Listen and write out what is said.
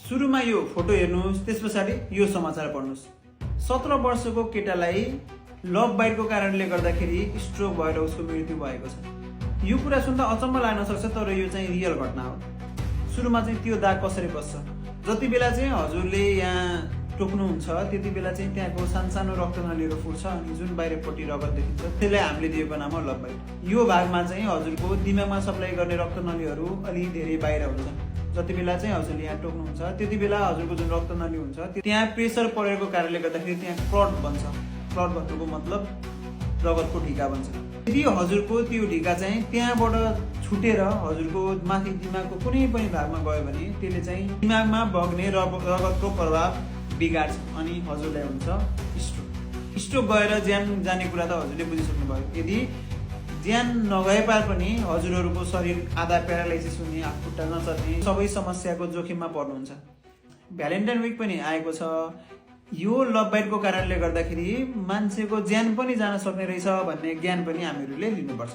सुरुमा यो फोटो हेर्नुहोस्, त्यसपछि यो समाचार पढ्नुहोस्। 17 वर्षको केटालाई लभ बाइटको कारणले गर्दाखेरि स्ट्रोक भएर उसको मृत्यु भएको छ। यो कुरा सुन्दा अचम्म लाग्न सक्छ, तर यो चाहिँ रियल घटना हो। सुरुमा चाहिँ त्यो दाग कसरी बस्छ, जति बेला चाहिँ हजुरले यहाँ टोक्नुहुन्छ त्यति बेला चाहिँ त्यहाँको सानो रक्तनलीहरू फुट्छ अनि जुन बाहिरपट्टि रगत देखिन्छ त्यसलाई हामीले दिएको नाम हो लभ बाइट। यो भागमा चाहिँ हजुरको दिमागमा सप्लाई गर्ने रक्तनलीहरू अलि धेरै बाहिर हुन्छन्। जति बेला चाहिँ हजुरले यहाँ टोक्नुहुन्छ त्यति बेला हजुरको जुन रक्तनली हुन्छ त्यहाँ प्रेसर परेको कारणले गर्दाखेरि त्यहाँ क्लट बन्छ। क्लट भन्नुको मतलब रगतको ढिका बन्छ। यदि हजुरको त्यो ढिका चाहिँ त्यहाँबाट छुटेर हजुरको माथि दिमागको कुनै पनि भागमा गयो भने त्यसले चाहिँ दिमागमा बग्ने रगतको प्रभाव बिगार्छ अनि हजुरलाई हुन्छ स्ट्रोक। स्ट्रोक गएर ज्यान जाने कुरा त हजुरले बुझिसक्नुभयो। यदि ज्यान नगए पनि हजुरहरूको शरीर आधा प्यारालाइसिस हुने, हात खुट्टा नचल्ने सबै समस्याको जोखिममा पर्नुहुन्छ। भ्यालेन्टाइन विक पनि आएको छ। यो लभ बाइटको कारणले गर्दाखेरि मान्छेको ज्यान पनि जान सक्ने रहेछ भन्ने ज्ञान पनि हामीहरूले लिनुपर्छ।